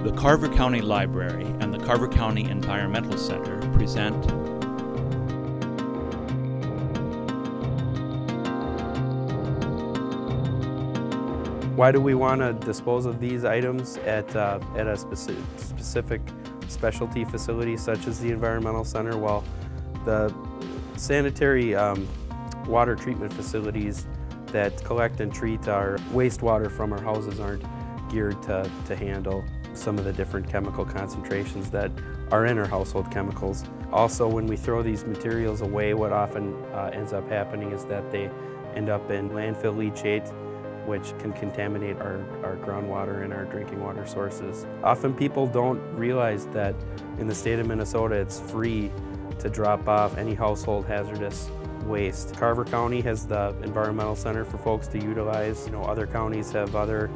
The Carver County Library and the Carver County Environmental Center present Why do we want to dispose of these items at a specific specialty facility such as the Environmental Center? Well, the sanitary water treatment facilities that collect and treat our wastewater from our houses aren't geared to handle some of the different chemical concentrations that are in our household chemicals. Also, when we throw these materials away, what often ends up happening is that they end up in landfill leachate, which can contaminate our groundwater and our drinking water sources. Often people don't realize that in the state of Minnesota it's free to drop off any household hazardous waste. Carver County has the Environmental Center for folks to utilize. Other counties have other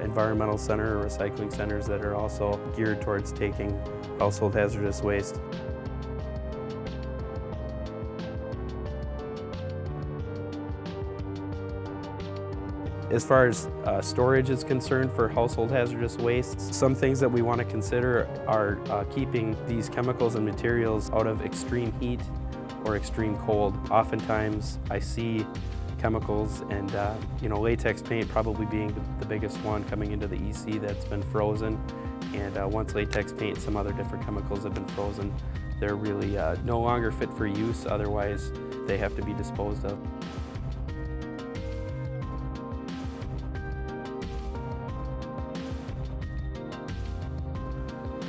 environmental center or recycling centers that are also geared towards taking household hazardous waste. As far as storage is concerned for household hazardous wastes, some things that we want to consider are keeping these chemicals and materials out of extreme heat or extreme cold. Oftentimes I see chemicals and latex paint probably being the biggest one coming into the EC that's been frozen. And once latex paint and some other different chemicals have been frozen, they're really no longer fit for use, otherwise they have to be disposed of.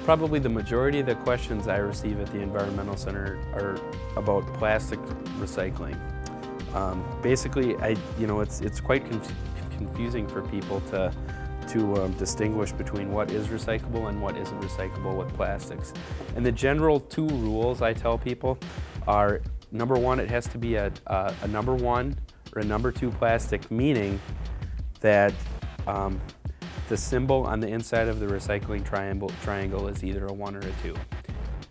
Probably the majority of the questions I receive at the Environmental Center are about plastic recycling. Basically, it's quite confusing for people to distinguish between what is recyclable and what isn't recyclable with plastics. And the general two rules I tell people are, number one, it has to be a number one or a number two plastic, meaning that the symbol on the inside of the recycling triangle is either a 1 or a 2,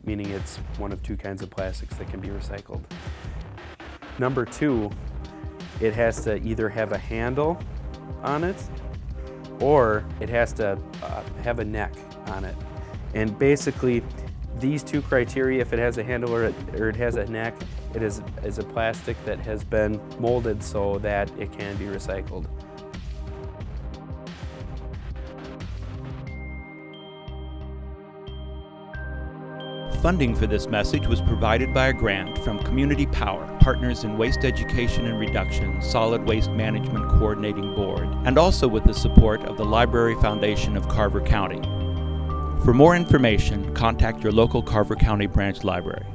meaning it's one of two kinds of plastics that can be recycled. Number two, it has to either have a handle on it or it has to have a neck on it. And basically, these two criteria, if it has a handle or it has a neck, it is a plastic that has been molded so that it can be recycled. Funding for this message was provided by a grant from Community Power, Partners in Waste Education and Reduction, Solid Waste Management Coordinating Board, and also with the support of the Library Foundation of Carver County. For more information, contact your local Carver County branch library.